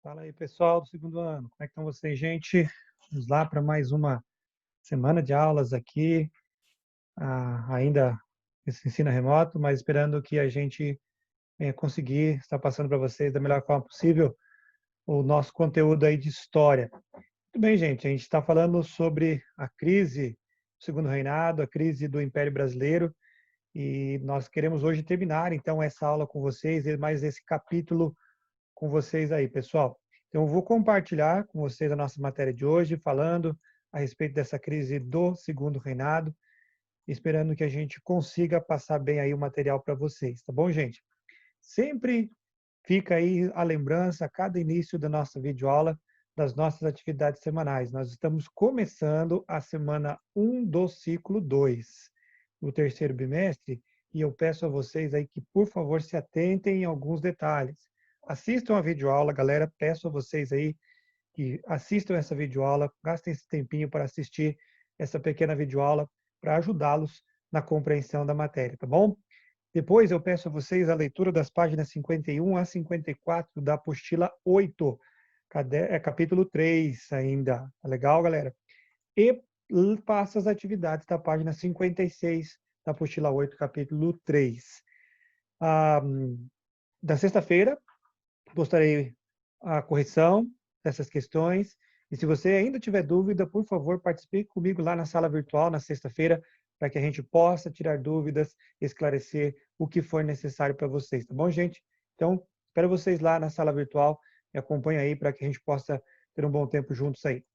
Fala aí, pessoal do segundo ano. Como é que estão vocês, gente? Vamos lá para mais uma semana de aulas aqui, ainda esse ensino remoto, mas esperando que a gente venha conseguir estar passando para vocês da melhor forma possível o nosso conteúdo aí de história. Muito bem, gente, a gente está falando sobre a crise do segundo reinado, a crise do Império Brasileiro, e nós queremos hoje terminar, então, essa aula com vocês, mais esse capítulo com vocês aí, pessoal. Então, eu vou compartilhar com vocês a nossa matéria de hoje, falando a respeito dessa crise do segundo reinado, esperando que a gente consiga passar bem aí o material para vocês, tá bom, gente? Sempre fica aí a lembrança, a cada início da nossa videoaula, das nossas atividades semanais. Nós estamos começando a semana 1 do ciclo 2, no terceiro bimestre, e eu peço a vocês aí que, por favor, se atentem em alguns detalhes. Assistam a videoaula, galera, peço a vocês aí que assistam essa videoaula, gastem esse tempinho para assistir essa pequena videoaula para ajudá-los na compreensão da matéria, tá bom? Depois eu peço a vocês a leitura das páginas 51 a 54 da apostila 8, capítulo 3 ainda. Tá legal, galera? E faça as atividades da página 56 da apostila 8, capítulo 3. Ah, da sexta-feira, postarei a correção dessas questões. E se você ainda tiver dúvida, por favor, participe comigo lá na sala virtual na sexta-feira, para que a gente possa tirar dúvidas, esclarecer o que for necessário para vocês, tá bom, gente? Então, espero vocês lá na sala virtual. Me acompanhe aí para que a gente possa ter um bom tempo juntos aí.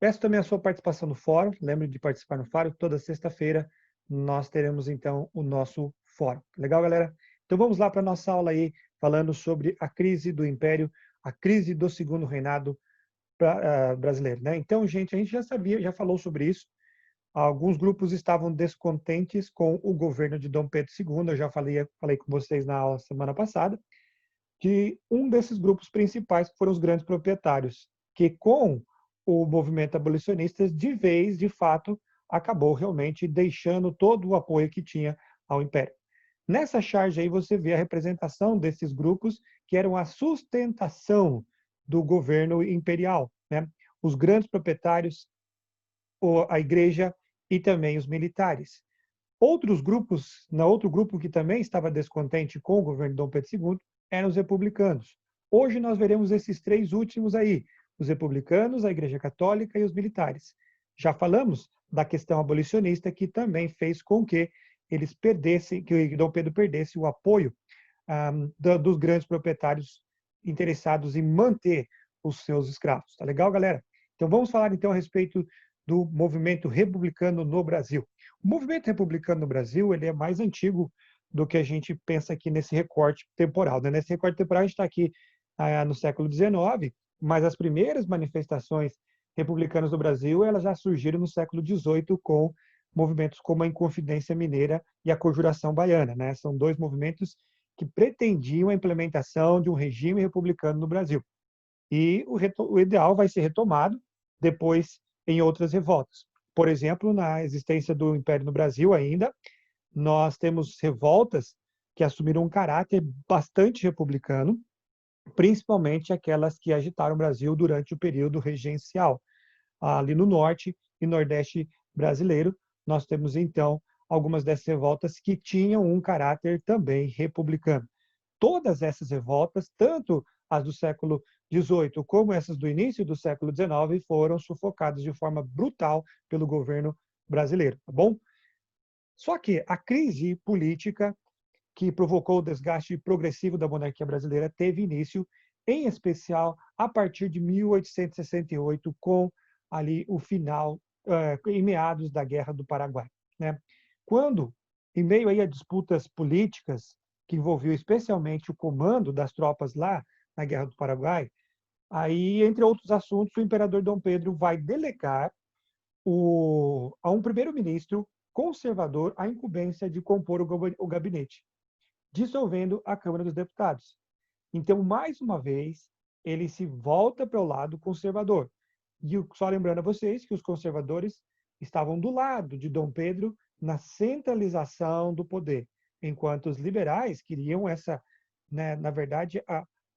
Peço também a sua participação no fórum. Lembre de participar no fórum. Toda sexta-feira nós teremos, então, o nosso fórum. Legal, galera? Então, vamos lá para a nossa aula aí, falando sobre a crise do Império, a crise do Segundo Reinado brasileiro, né? Então, gente, a gente já sabia, já falou sobre isso. Alguns grupos estavam descontentes com o governo de Dom Pedro II. Eu já falei com vocês na aula semana passada, de um desses grupos principais, que foram os grandes proprietários, que com o movimento abolicionista, de vez, de fato, acabou realmente deixando todo o apoio que tinha ao Império. Nessa charge aí você vê a representação desses grupos que eram a sustentação do governo imperial, né? Os grandes proprietários, a igreja e também os militares. Outros grupos, outro grupo que também estava descontente com o governo de Dom Pedro II, eram os republicanos. Hoje nós veremos esses três últimos aí, os republicanos, a Igreja Católica e os militares. Já falamos da questão abolicionista, que também fez com que eles perdessem, que Dom Pedro perdesse o apoio dos grandes proprietários interessados em manter os seus escravos. Tá legal, galera? Então vamos falar então a respeito do movimento republicano no Brasil. O movimento republicano no Brasil ele é mais antigo do que a gente pensa aqui nesse recorte temporal. Né? Nesse recorte temporal a gente está aqui no século XIX, mas as primeiras manifestações republicanas do Brasil elas já surgiram no século XVIII com movimentos como a Inconfidência Mineira e a Conjuração Baiana. Né? São dois movimentos que pretendiam a implementação de um regime republicano no Brasil. E o ideal vai ser retomado depois em outras revoltas. Por exemplo, na existência do Império no Brasil ainda, nós temos revoltas que assumiram um caráter bastante republicano, principalmente aquelas que agitaram o Brasil durante o período regencial. Ali no norte e nordeste brasileiro, nós temos então algumas dessas revoltas que tinham um caráter também republicano. Todas essas revoltas, tanto as do século XVIII como essas do início do século XIX, foram sufocadas de forma brutal pelo governo brasileiro, tá bom? Só que a crise política que provocou o desgaste progressivo da monarquia brasileira teve início, em especial, a partir de 1868, com ali o final, em meados da Guerra do Paraguai. Né? Quando, em meio aí a disputas políticas, que envolviam especialmente o comando das tropas lá na Guerra do Paraguai, aí, entre outros assuntos, o imperador Dom Pedro vai delegar a um primeiro-ministro conservador a incumbência de compor o gabinete, dissolvendo a Câmara dos Deputados. Então, mais uma vez, ele se volta para o lado conservador. E só lembrando a vocês que os conservadores estavam do lado de Dom Pedro na centralização do poder, enquanto os liberais queriam essa, né, na verdade,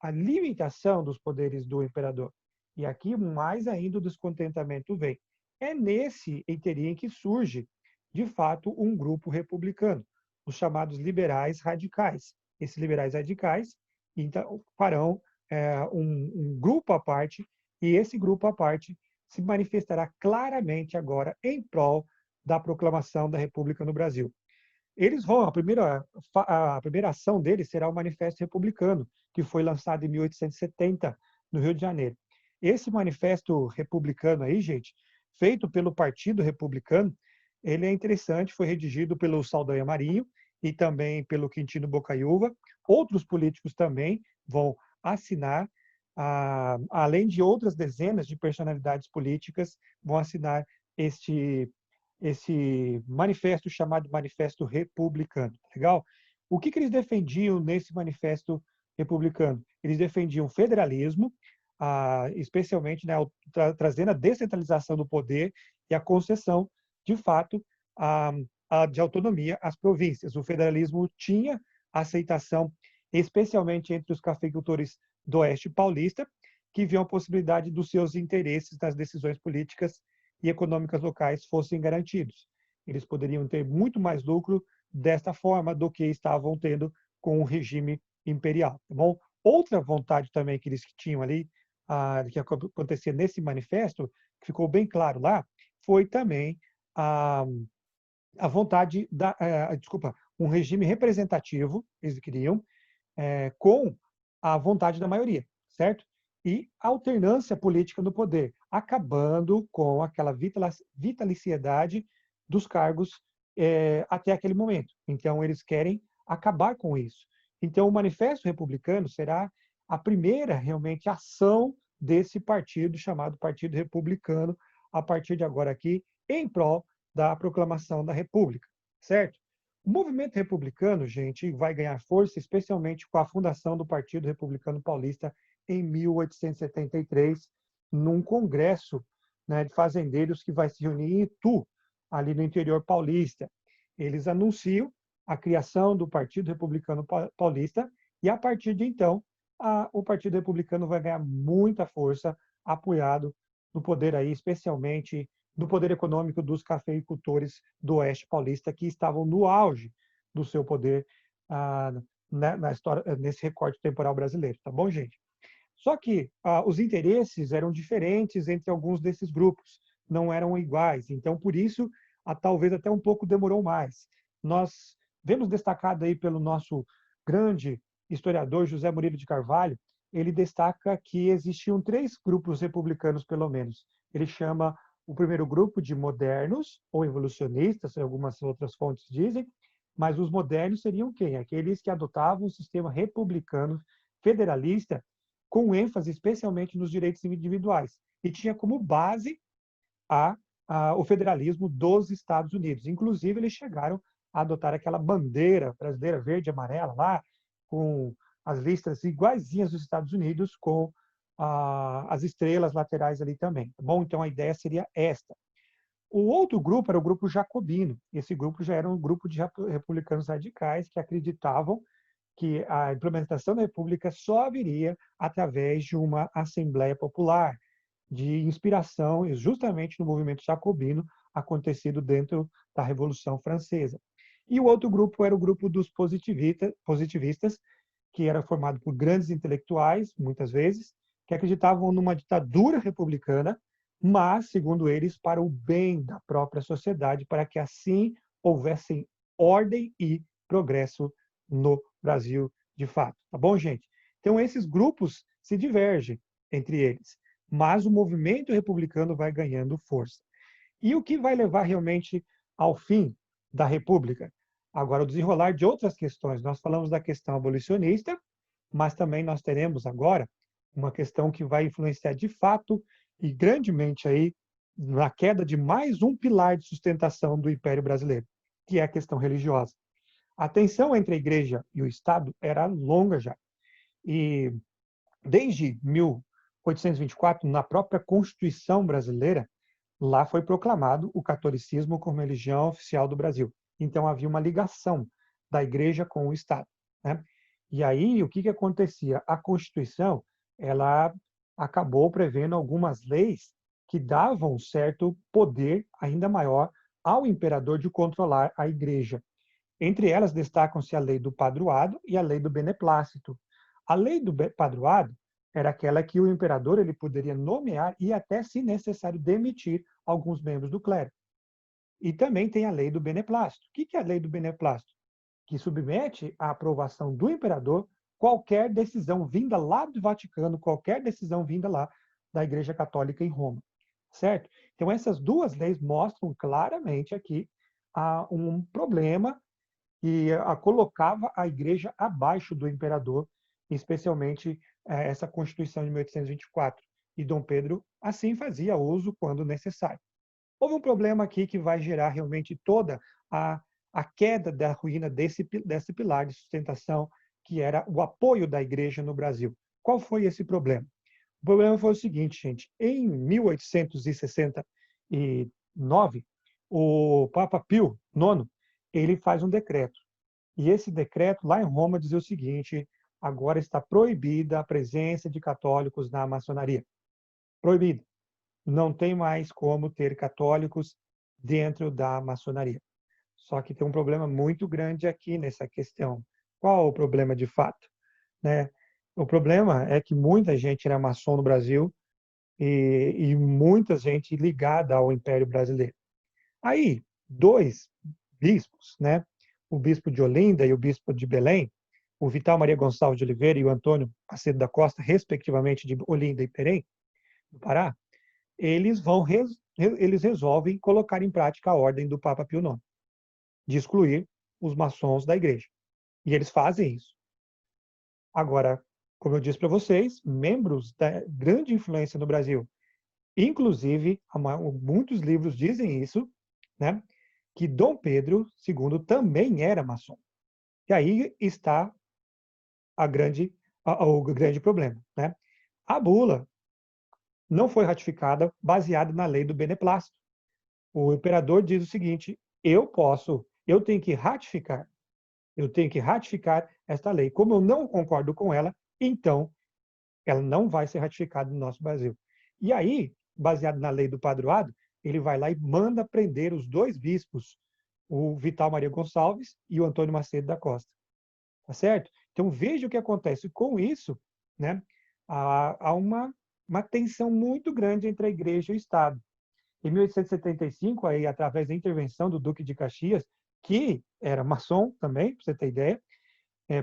a limitação dos poderes do imperador. E aqui mais ainda o descontentamento vem. É nesse interim que surge, de fato, um grupo republicano, os chamados liberais radicais. Esses liberais radicais então, farão um grupo à parte, e esse grupo à parte se manifestará claramente agora em prol da proclamação da República no Brasil. Eles vão, a primeira ação deles será o Manifesto Republicano, que foi lançado em 1870, no Rio de Janeiro. Esse Manifesto Republicano aí, gente, feito pelo Partido Republicano, ele é interessante, foi redigido pelo Saldanha Marinho e também pelo Quintino Bocaiúva. Outros políticos também vão assinar, além de outras dezenas de personalidades políticas, vão assinar esse manifesto chamado Manifesto Republicano. Legal? O que eles defendiam nesse manifesto republicano? Eles defendiam federalismo, especialmente, né, trazendo a descentralização do poder e a concessão, de fato, de autonomia às províncias. O federalismo tinha aceitação, especialmente entre os cafeicultores do Oeste Paulista, que viam a possibilidade dos seus interesses nas decisões políticas e econômicas locais fossem garantidos. Eles poderiam ter muito mais lucro desta forma do que estavam tendo com o regime imperial. Tá bom? Outra vontade também que eles tinham ali, que acontecia nesse manifesto, que ficou bem claro lá, foi também a vontade um regime representativo, eles queriam, com a vontade da maioria, certo? E alternância política no poder, acabando com aquela vitaliciedade dos cargos até aquele momento. Então, eles querem acabar com isso. Então, o Manifesto Republicano será a primeira, realmente, ação desse partido, chamado Partido Republicano, a partir de agora aqui, em prol da proclamação da República, certo? O movimento republicano, gente, vai ganhar força, especialmente com a fundação do Partido Republicano Paulista em 1873, num congresso, né, de fazendeiros que vai se reunir em Itu, ali no interior paulista. Eles anunciam a criação do Partido Republicano Paulista e, a partir de então, o Partido Republicano vai ganhar muita força, apoiado no poder aí, especialmente do poder econômico dos cafeicultores do Oeste Paulista, que estavam no auge do seu poder na história, nesse recorte temporal brasileiro. Tá bom, gente? Só que os interesses eram diferentes entre alguns desses grupos, não eram iguais. Então, por isso, talvez até um pouco demorou mais. Nós vemos destacado aí pelo nosso grande historiador José Murilo de Carvalho, ele destaca que existiam 3 grupos republicanos, pelo menos. Ele chama o primeiro grupo de modernos ou evolucionistas, algumas outras fontes dizem, mas os modernos seriam quem? Aqueles que adotavam o sistema republicano federalista, com ênfase especialmente nos direitos individuais, e tinha como base o federalismo dos Estados Unidos. Inclusive, eles chegaram a adotar aquela bandeira brasileira verde e amarela lá, com as listas iguaizinhas dos Estados Unidos, com as estrelas laterais ali também. Tá bom? Então, a ideia seria esta. O outro grupo era o grupo jacobino. Esse grupo já era um grupo de republicanos radicais que acreditavam que a implementação da República só viria através de uma Assembleia Popular, de inspiração justamente no movimento jacobino acontecido dentro da Revolução Francesa. E o outro grupo era o grupo dos positivistas, que era formado por grandes intelectuais, muitas vezes, que acreditavam numa ditadura republicana, mas, segundo eles, para o bem da própria sociedade, para que assim houvesse ordem e progresso no Brasil de fato. Tá bom, gente? Então, esses grupos se divergem entre eles, mas o movimento republicano vai ganhando força. E o que vai levar realmente ao fim da República? Agora, o desenrolar de outras questões. Nós falamos da questão abolicionista, mas também nós teremos agora uma questão que vai influenciar de fato e grandemente aí na queda de mais um pilar de sustentação do Império Brasileiro, que é a questão religiosa. A tensão entre a Igreja e o Estado era longa já. E desde 1824, na própria Constituição brasileira, lá foi proclamado o catolicismo como religião oficial do Brasil. Então havia uma ligação da Igreja com o Estado, né? E aí, o que acontecia? A Constituição, ela acabou prevendo algumas leis que davam certo poder ainda maior ao imperador de controlar a igreja. Entre elas destacam-se a lei do padroado e a lei do beneplácito. A lei do padroado era aquela que o imperador ele poderia nomear e até, se necessário, demitir alguns membros do clero. E também tem a lei do beneplácito. O que é a lei do beneplácito? Que submete à aprovação do imperador qualquer decisão vinda lá do Vaticano, qualquer decisão vinda lá da Igreja Católica em Roma, certo? Então essas duas leis mostram claramente aqui um problema e colocava a Igreja abaixo do imperador, especialmente essa Constituição de 1824. E Dom Pedro assim fazia uso quando necessário. Houve um problema aqui que vai gerar realmente toda a queda da ruína desse pilar de sustentação, que era o apoio da igreja no Brasil. Qual foi esse problema? O problema foi o seguinte, gente. Em 1869, o Papa Pio IX, ele faz um decreto. E esse decreto, lá em Roma, dizia o seguinte: agora está proibida a presença de católicos na maçonaria. Proibido. Não tem mais como ter católicos dentro da maçonaria. Só que tem um problema muito grande aqui nessa questão. Qual o problema de fato? Né? O problema é que muita gente era maçom no Brasil e muita gente ligada ao Império Brasileiro. Aí, dois bispos, né? O bispo de Olinda e o bispo de Belém, o Vital Maria Gonçalves de Oliveira e o Antônio Macedo da Costa, respectivamente de Olinda e Belém, no Pará, eles resolvem colocar em prática a ordem do Papa Pio IX, de excluir os maçons da igreja. E eles fazem isso. Agora, como eu disse para vocês, membros da grande influência no Brasil, inclusive, muitos livros dizem isso, né, que Dom Pedro II também era maçom. E aí está o grande problema. Né? A bula não foi ratificada baseada na lei do beneplácito. O imperador diz o seguinte: eu tenho que ratificar esta lei. Como eu não concordo com ela, então ela não vai ser ratificada no nosso Brasil. E aí, baseado na lei do padroado, ele vai lá e manda prender os dois bispos, o Vital Maria Gonçalves e o Antônio Macedo da Costa. Tá certo? Então veja o que acontece. Com isso, né, há uma tensão muito grande entre a igreja e o Estado. Em 1875, aí, através da intervenção do Duque de Caxias, que era maçom também, para você ter ideia,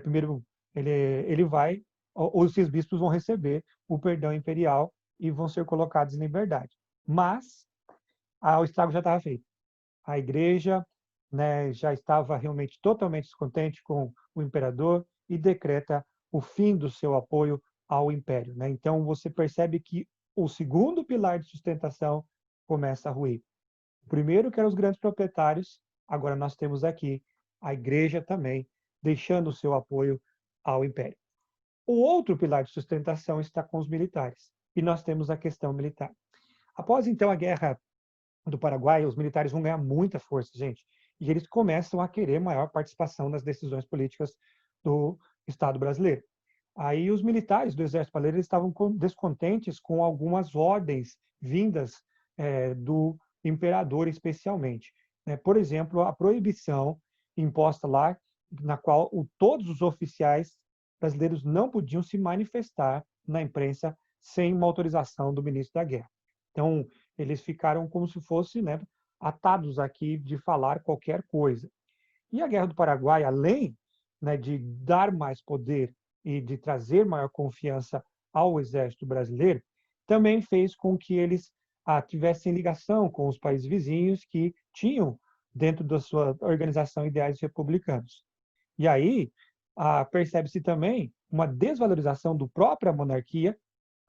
primeiro ele vai, os bispos vão receber o perdão imperial e vão ser colocados em liberdade. Mas o estrago já estava feito. A igreja, né, já estava realmente totalmente descontente com o imperador e decreta o fim do seu apoio ao império. Né? Então você percebe que o segundo pilar de sustentação começa a ruir. O primeiro, que eram os grandes proprietários, agora nós temos aqui a igreja também deixando o seu apoio ao império. O outro pilar de sustentação está com os militares, e nós temos a questão militar. Após, então, a Guerra do Paraguai, os militares vão ganhar muita força, gente, e eles começam a querer maior participação nas decisões políticas do Estado brasileiro. Aí os militares do Exército Brasileiro estavam descontentes com algumas ordens vindas do imperador, especialmente. Por exemplo, a proibição imposta lá, na qual todos os oficiais brasileiros não podiam se manifestar na imprensa sem uma autorização do ministro da Guerra. Então, eles ficaram como se fossem, né, atados aqui de falar qualquer coisa. E a Guerra do Paraguai, além, né, de dar mais poder e de trazer maior confiança ao exército brasileiro, também fez com que eles tivessem ligação com os países vizinhos que tinham, dentro da sua organização, ideais republicanos. E aí percebe-se também uma desvalorização da própria monarquia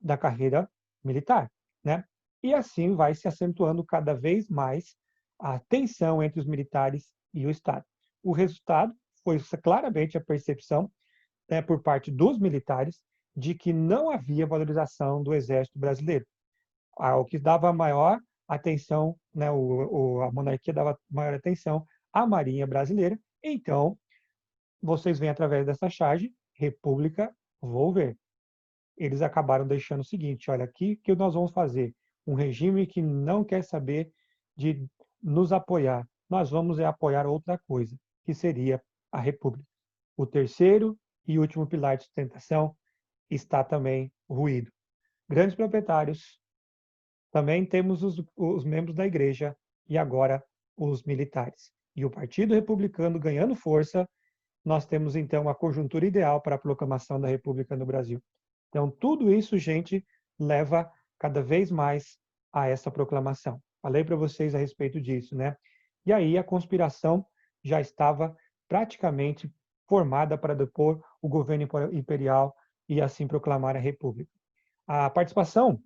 da carreira militar, né? E assim vai se acentuando cada vez mais a tensão entre os militares e o Estado. O resultado foi claramente a percepção, né, por parte dos militares, de que não havia valorização do exército brasileiro. O que dava maior atenção, né, a monarquia dava maior atenção à Marinha brasileira. Então, vocês veem através dessa charge república, vou ver. Eles acabaram deixando o seguinte, olha, aqui que nós vamos fazer um regime que não quer saber de nos apoiar. Nós vamos apoiar outra coisa, que seria a república. O terceiro e último pilar de sustentação está também ruído. Grandes proprietários, também temos os membros da igreja e agora os militares. E o Partido Republicano ganhando força, nós temos então a conjuntura ideal para a proclamação da República no Brasil. Então, tudo isso, gente, leva cada vez mais a essa proclamação. Falei para vocês a respeito disso, né? E aí a conspiração já estava praticamente formada para depor o governo imperial e assim proclamar a República. A participação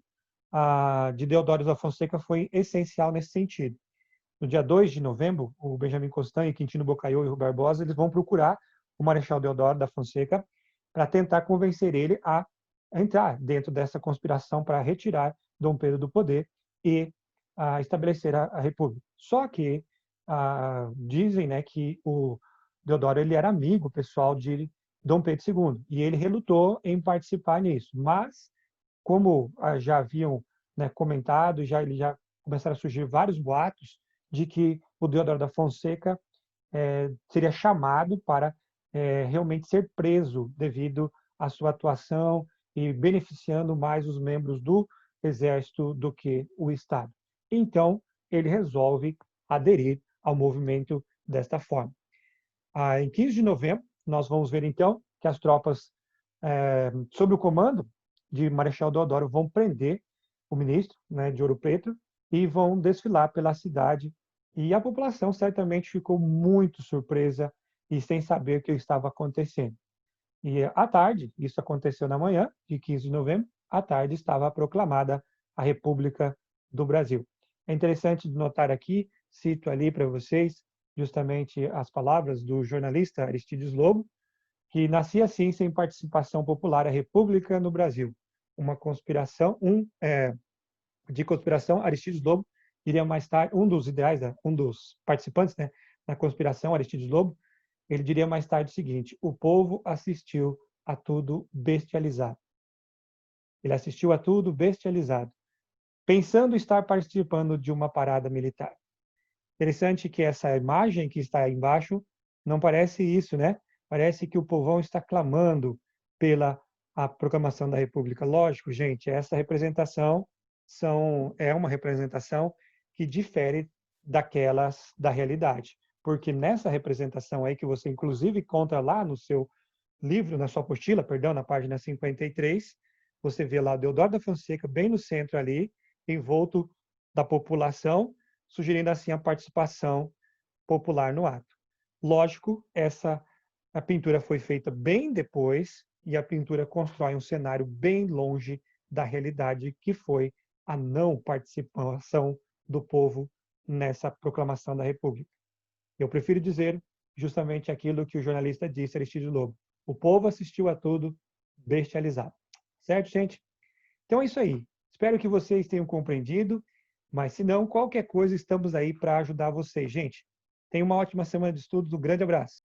de Deodoro da Fonseca foi essencial nesse sentido. No dia 2 de novembro, o Benjamin Constant, Quintino Bocaiúva e Rui Barbosa, eles vão procurar o Marechal Deodoro da Fonseca para tentar convencer ele a entrar dentro dessa conspiração para retirar Dom Pedro do poder e estabelecer a República. Só que dizem, né, que o Deodoro ele era amigo pessoal de Dom Pedro II e ele relutou em participar nisso. Mas, como já haviam, né, comentado, já começaram a surgir vários boatos de que o Deodoro da Fonseca seria chamado para realmente ser preso devido à sua atuação e beneficiando mais os membros do Exército do que o Estado. Então, ele resolve aderir ao movimento desta forma. Em 15 de novembro, nós vamos ver, então, que as tropas, sob o comando de Marechal Deodoro, vão prender o ministro, né, de Ouro Preto e vão desfilar pela cidade. E a população certamente ficou muito surpresa e sem saber o que estava acontecendo. E à tarde, isso aconteceu na manhã de 15 de novembro, à tarde estava proclamada a República do Brasil. É interessante notar aqui, cito ali para vocês, justamente as palavras do jornalista Aristides Lobo, que nascia assim sem participação popular a República no Brasil. Uma conspiração, de conspiração, Aristides Lobo iria mais tarde, um dos ideais, um dos participantes, né, na conspiração, Aristides Lobo, ele diria mais tarde o seguinte: o povo assistiu a tudo bestializado. Ele assistiu a tudo bestializado, pensando estar participando de uma parada militar. Interessante que essa imagem que está aí embaixo não parece isso, né? Parece que o povão está clamando pela a proclamação da República. Lógico, gente, essa representação é uma representação que difere daquelas da realidade. Porque nessa representação aí, que você inclusive encontra lá no seu livro, na sua apostila, perdão, na página 53, você vê lá Deodoro da Fonseca bem no centro ali, envolto da população, sugerindo assim a participação popular no ato. Lógico, a pintura foi feita bem depois e a pintura constrói um cenário bem longe da realidade, que foi a não participação do povo nessa proclamação da República. Eu prefiro dizer justamente aquilo que o jornalista disse, Aristides Lobo. O povo assistiu a tudo bestializado. Certo, gente? Então é isso aí. Espero que vocês tenham compreendido, mas se não, qualquer coisa, estamos aí para ajudar vocês. Gente, tenham uma ótima semana de estudos. Um grande abraço.